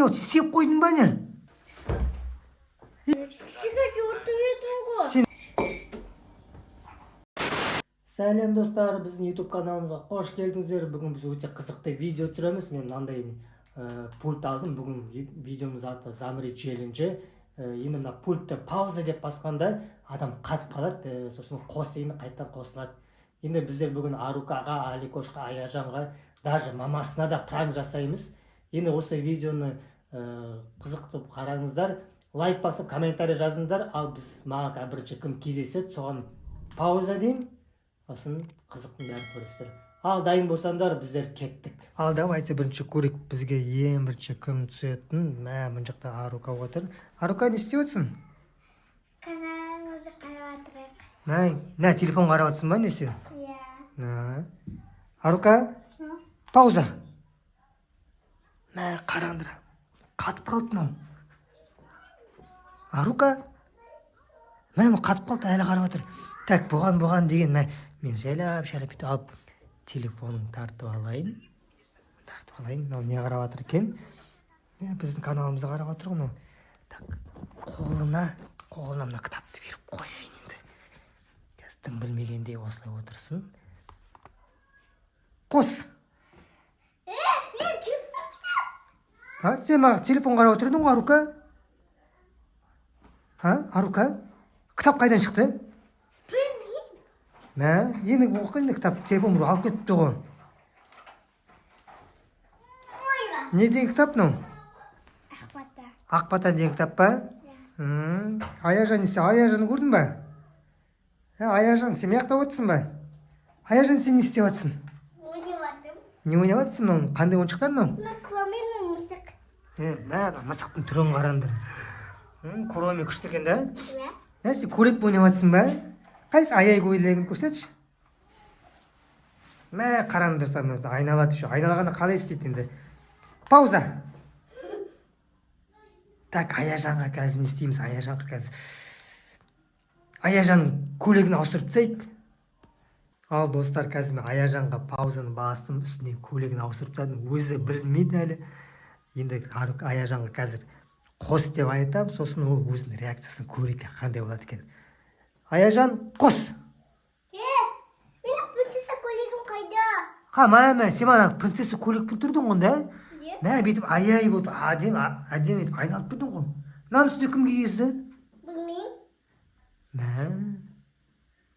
не болды? Сеп қойдың ба не? Сәлем достар, біздің YouTube каналымызға қош келдіңіздер. Бүгін біз өте қызықты видео түсіреміз. Мен мынандай пульт алдым. Бүгін видеомыз аты Замри челленджі. Енді мына пультті пауза деп басқанда адам қатып қалады, сосын қос енді қайттан қосылады. Енді біздер бүгін Арукаға, Аликошқа, Аяжанға, даже мамасына да пранк жасаймыз. Енді осы видеоны қызықты қараңыздар, лайк басып комментарий жазыңдар. Ал біз маған бірінші кім кездеседі, соған пауза деймін. Сосын қызықтың бәрін көресіздер. Ал дайын болсаңдар, біздер кеттік. Ал давайте бірінші көрейік, бізге ең бірінші кім түсетін. Мына жақта Арука отыр. Арука, не істеп отырсың? Каналыңызды қарап отырмын. Мә, телефон қарап отырсың ба, не сен? Иә. Арука, пауза. Мә, қараңдар. Қатып қалды мынау. Арука, мә, қатып қалды, әлі қарап отыр. Так, бұған деген, мен жайлап бүйтіп алып телефонын тартып алайын. Мынау не қарап отыр екен? Біздің каналымызды қарап отыр ғой. Так, қолына мына кітапты беріп қояйын енді. Тым білмегенде осылай отырсын. Қос. Мен телефон. Сен маған телефон қарап отырдың ғой, Арука? Арука? Кітап қайдан шықты? Білмеймін. Енді оқиын кітап, телефон бұрып алып кетіпті ғой. Ойға. Не деген кітап мынау? Ақбата. Ақбата деген кітап па? Аяжан несі? Аяжан көрдің ба? Аяжан, сен маяқта отырсың ба? Аяжан, сен не істеп отырсың? Ойнаватым. Не ойнап отырсың мынау? Қандай ойыншықтар мынау? Кроме мысық. Мысықтың түрін қараңдар. Кроме күшті екен да? Иә. Сен көрек ойнап отырсың ба? Қайсы аяй көйлегін көрсетші. Қараңдар саған, айналады еще. Айналағанда қалай істейді енді? Пауза. Так, Аяжанға қазір не істейміз? Аяжанға қазір Аяжанның көйлегін ауыстырып тастайық. Ал достар, қазір мен Аяжанға паузаны бастым, үстіне көйлегін ауыстырып тастадым. Өзі білмейді әлі. Енді Аяжанға қазір қос деп айтам, сосын ол өзінің реакциясын көрейік, қандай болады екен. Аяжан, қос. Менің принцесса көйлегім қайда? Сен мана принцесса көйлек тұрдың ғой, да? Бүйтіп аяй болып, әдемі етіп айналып тұрдың ғой. Мынаның үстіне кім кигізді? Білмеймін.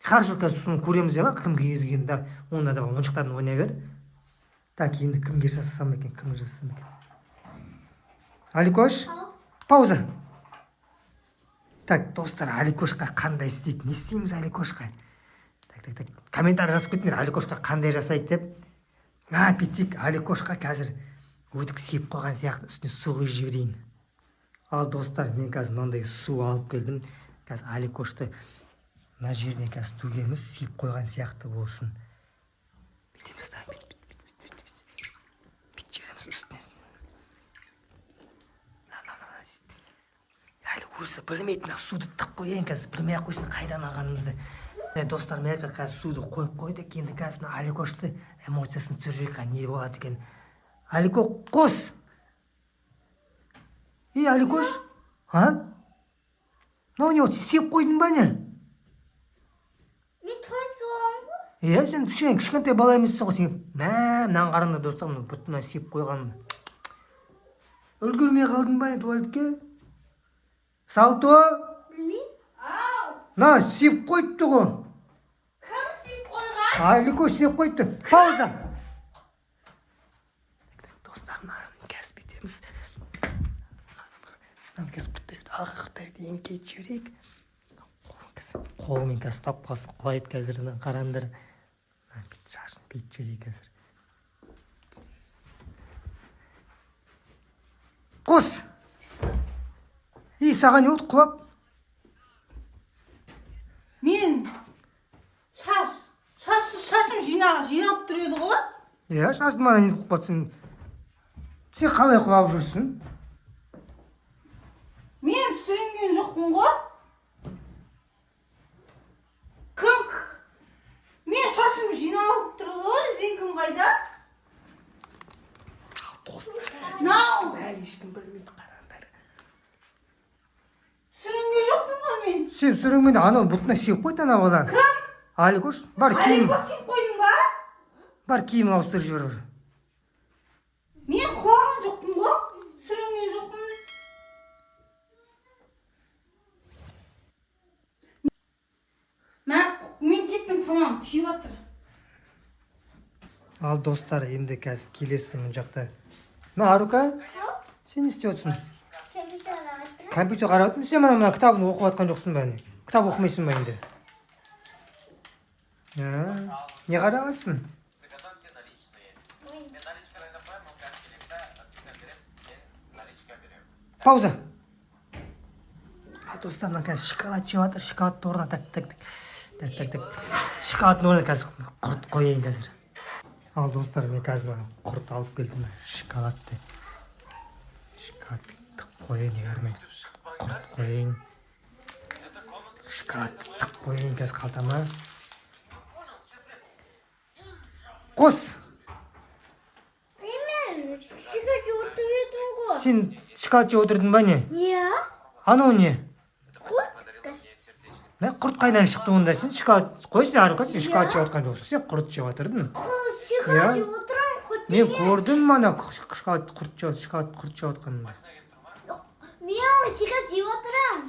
Хорошо, қазір соны көреміз де ма, кім кигізген, да, онда да ойыншықтарын ойнай бер. Так, енді кімге жасасам екен, Аликош, пауза. Так, достар, Аликошқа қандай істейік? Не істейміз Аликошқа? Так, комментарий жазып кетіңдер, Аликошқа қандай жасайық деп. Бүйтейік, Аликошқа қазір өтік сеп қойған сияқты үстіне су құйып жіберейін. Ал достар, мен қазір мынандай су алып келдім. Қазір Аликошты мына жеріне қазір төгеміз, сеп қойған сияқты болсын. Бүйтеміз да, бүйтіп жібереміз үстіне. Әлі өзі білмейтін суды тық қойын, қазір білмей-ақ қойсын қайдан алғанымызды. Достар, мен қазір суды қойып қойдық, енді қазір Аликошты эмоциясын түсірейік, не болады екен. Алико, қос! Аликош? Мынау не болды? Сеп қойдың ба не? Мен туалетке боламын ғой. Сен кішкентай бала емессің ғой, сен. Мынаны қараңдар достар, бұтына сеп қойғанын. Үлгермей қалдың ба не туалетке? Салто? Білмеймін. Сеп қойыпты ғой. Кім сеп қойған? Аликош сеп қойыпты. Пауза. Достар, қазір бүйтеміз. Қазір құттайды, алға құттайды, еңкейт жіберейік. Қолымен қазір ұстап қалсын, құлайды қазір, қараңдар. Шашын бүйтіп жіберейік қазір. Қос! Саған не болды, құлап? Мен шашым жиналып тұр еді ғой. Шашын мана не болып қалсың? Сен қалай құлап жүрсің? Мен түсірінген жоқпын ғой. Мен шашым жиналып тұр ғой, резинкам қайда? Мынау Әлі ешкім білмейді, қараңдар. сүрінген жоқпын ғой мен. Сен сүріңменде анау бұтына сүйіп қойды ана бала. Кім? Аликош, бар киім, Алико сен қойдың ба? бар киімін ауыстырып жібер. Мен құлаған жоқпын ғой. Сүрінген жоқпын. Мен кеттім, тамам, күйіп жатыр. Ал достар, енді қазір келесі мына жақта. Мына Арука, сен не істеп отырсың? Компьютер қарап отырмын. Сен мына кітабын оқып жатқан жоқсың ба? Кітап оқымайсың ба енді? Не қарап жатсың? Пауза. А достар, мына қазір шоколад жеп жатыр. Шоколадты орнына так. Шоколадтың орнына қазір құрт қояйын қазір. Ал достар, мен қазір құрт алып келдім. Шоколадты қояйын ермей. Құрт қояйын. Шоколадты тық қояйын қазір қалтама. Қос. Мен шоколад жеп едім ғой. Сен шоколад жеп отырдың ба не? Иә. Анау не? Құрт. Мен құрт қайдан шықты онда? Сен шоколад қойшы, Арука, сен шоколад жеп жатқан жоқсың. Сен құрт жеп жатырдың. Шоколад жеп отырамын, құрт Мен емес. көрдім мана шоколад құрт жеп жатқанын. Мен шоколад жеп отырамын.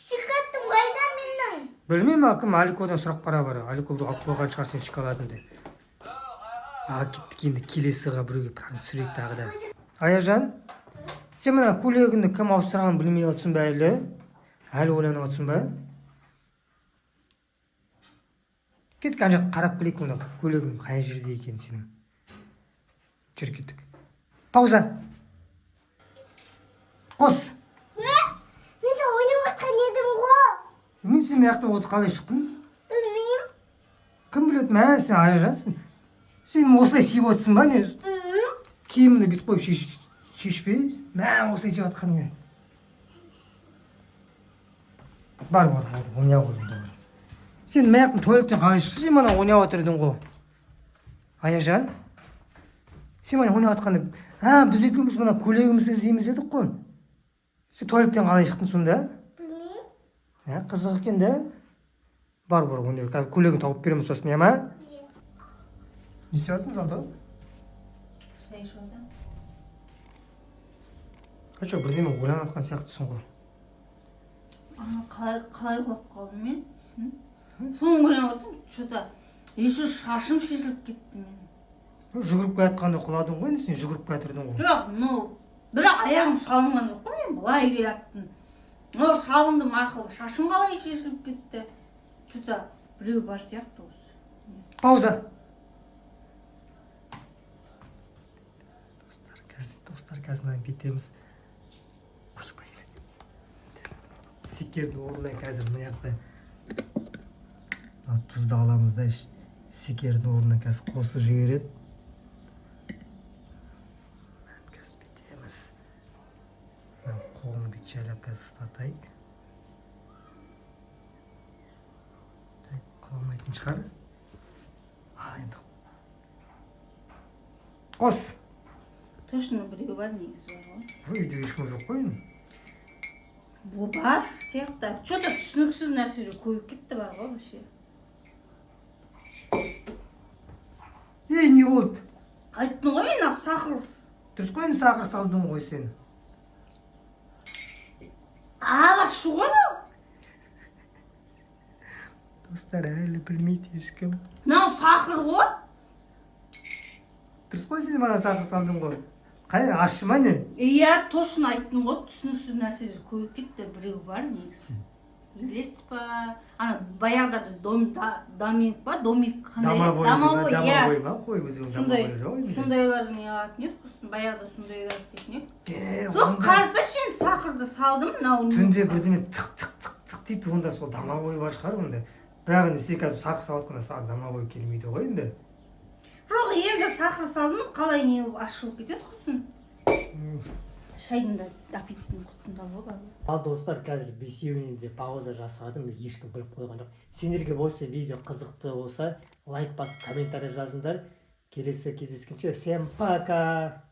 Шоколадым қайда менің? Білмеймін, кім Аликодан сұрап қара бар. Алико бір алып қойған шығар сен шоколадыңды. Кеттік енді келесіға біреуге прям түсірейік тағы да. Аяжан, сен мына көйлегіңді кім ауыстырғанын білмей отырсың ба әлі? Әлі ойланып отырсың ба? Кеттік ана жаққа қарап келейік онда. Көйлегің қай жерде екен сенің? Жүр кеттік. Пауза. Қос. Мен де ойнап жатқан едім ғой. Мен сен мына жақта отыр қалай шықтың? Білмеймін. Кім біледі? Мә, сен Аяжансың. Сен осылай сүйіп отырсың ба не? Киіміңді бүйтіп қойып шешпей. Мә, осылай сүйіп жатқаның не? Бар, ойнап отырдың да бар. Сен мына жақтың туалеттен қалай шықтың? Сен мана ойнап отырдың ғой. Аяжан, сен мана ойнап жатқанда, біз екеуміз мына көйлегімізді іздейміз дедік қой. Сен туалеттен қалай шықтың сонда? Білмеймін. Қызық екен да? Бар, ойнап. Қазір көйлегін тауып береміз сосын, не ма? Не істеп жатсың залда? Шай ішіп жатырмын. Қачо, бірдеме ойланып жатқан сияқтысың ғой. Қалай құлап қалдым мен? Соны ойланып отырмын. Что-то еще шашым шешіліп кетті мен. Жүгіріп келатқанда құладың ғой, сен жүгіріп келатырдың ғой. Бірақ аяғым шалынған жоқ қой, мен былай келаттым. Шалындым ақыл, шашым қалай шешіліп кетті. Что-то біреу бар сияқты осы. Пауза. Достар, қазір мына бетеміз. Секердің орнына қазір мына жақта тұзды аламыз да, секердің орнына қазір қосып жібереді. Қазір бетеміз. Қолын бет жайлап қазір ұстатайық. Қаламайтын шығар. Ал енді. Қос. Точно біреу бар негізі бар ғой. Бұл үйде ешкім жоқ қой енді. Бұл бар сияқты. Что-то түсініксіз нәрселер көбейіп кетті бар ғой вообще. Ей, не болды? Айттың ғой мен сахар. Дұрыс қой, енді сахар салдың ғой сен. Шу ғой мынау. Достар, әлі білмейді ешкім. Мынау сахар ғой. Дұрыс қой, сен мана сахар салдың ғой. Қай, ащы ма не? Иә, точно айттың ғой, түсініксіз нәрселер көбейіп кетті. Біреу бар негізі. Елес па? Баяғыда біз домик па? Домик қандай? Домовой ма? Қой, біз домовой жоқ енді. Сондайлар не алатын еді құрсын. Баяғыда сондайлар істейтін еді. Жоқ, Онда қарасайшы енді сахарды салдым. түнде бірдеме тық дейді, онда сол домовой бар шығар онда. Бірақ енді сен қазір сахар салып жатқанда саған домовой келмейді ғой енді. Жоқ, енді сахар салдым, қалай не аш болып кетеді құрсын. Шайдың да аппетитінің құтында ғой. Ал достар, қазір бесеуінен де пауза жасадым, ешкім біліп қойған жоқ. Сендерге осы видео қызықты болса, лайк басып комментарий жазыңдар. келесі кездескенше всем пока.